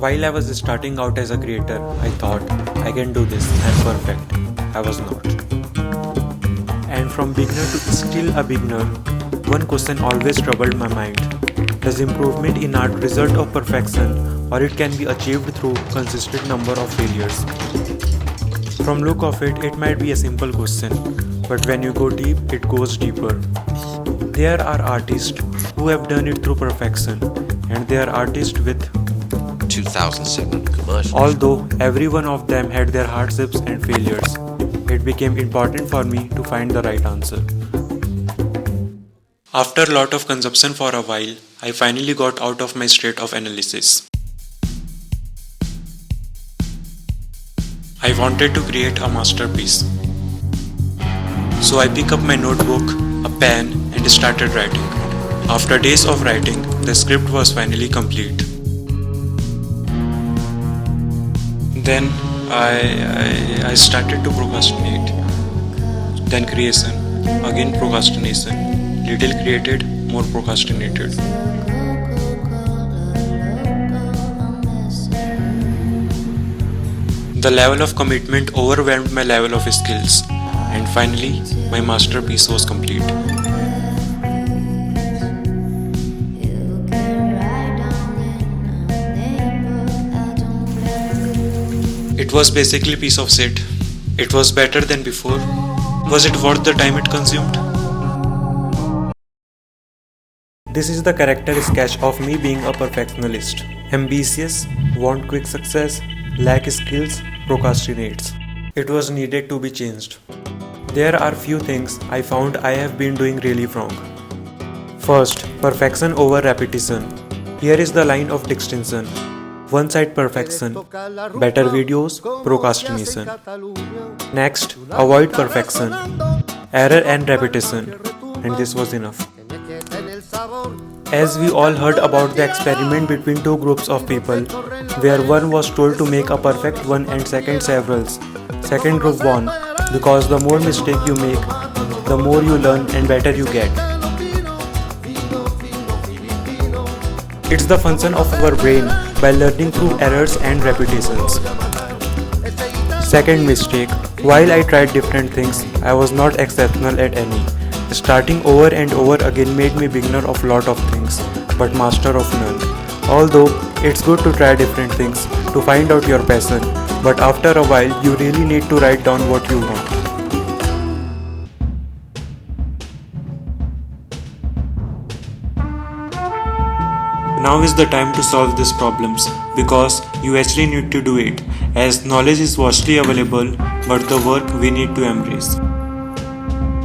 While I was starting out as a creator, I thought, I can do this, I'm perfect. I was not. And from beginner to still a beginner, one question always troubled my mind. Does improvement in art result of perfection, or it can be achieved through consistent number of failures? From look of it, it might be a simple question, but when you go deep, it goes deeper. There are artists who have done it through perfection, and there are artists with 2007 commercial. Although every one of them had their hardships and failures, it became important for me to find the right answer. After a lot of consumption for a while, I finally got out of my state of analysis. I wanted to create a masterpiece. So I picked up my notebook, a pen, and started writing. After days of writing, the script was finally complete. Then I started to procrastinate. Then creation, again procrastination. Little created, more procrastinated. The level of commitment overwhelmed my level of skills, and finally, my masterpiece was complete. It was basically a piece of shit. It was better than before. Was it worth the time it consumed? This is the character sketch of me being a perfectionist. Ambitious, want quick success, lack skills, procrastinates. It was needed to be changed. There are few things I found I have been doing really wrong. First, perfection over repetition. Here is the line of distinction. One side perfection, better videos, procrastination. Next, avoid perfection, error and repetition, and this was enough. As we all heard about the experiment between two groups of people, where one was told to make a perfect one and second severals. Second group won, because the more mistake you make, the more you learn and better you get. It's the function of our brain by learning through errors and repetitions. Second mistake, while I tried different things, I was not exceptional at any. Starting over and over again made me beginner of lot of things, but master of none. Although it's good to try different things to find out your passion, but after a while you really need to write down what you want. Now is the time to solve these problems, because you actually need to do it, as knowledge is vastly available, but the work we need to embrace.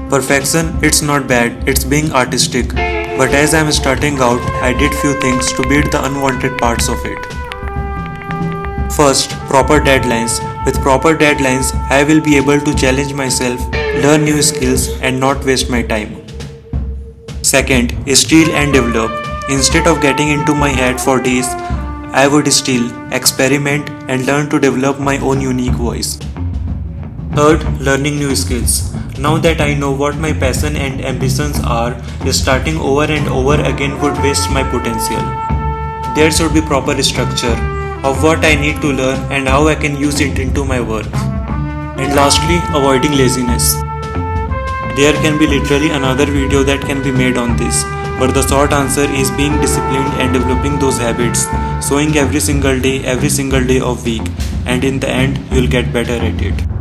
Perfection, it's not bad, it's being artistic, but as I am starting out, I did few things to beat the unwanted parts of it. First, proper deadlines. With proper deadlines, I will be able to challenge myself, learn new skills, and not waste my time. Second, steal and develop. Instead of getting into my head for days, I would steal, experiment, and learn to develop my own unique voice. Third, learning new skills. Now that I know what my passion and ambitions are, starting over and over again would waste my potential. There should be proper structure of what I need to learn and how I can use it into my work. And lastly, avoiding laziness. There can be literally another video that can be made on this, but the short answer is being disciplined and developing those habits, showing every single day of week, and in the end you'll get better at it.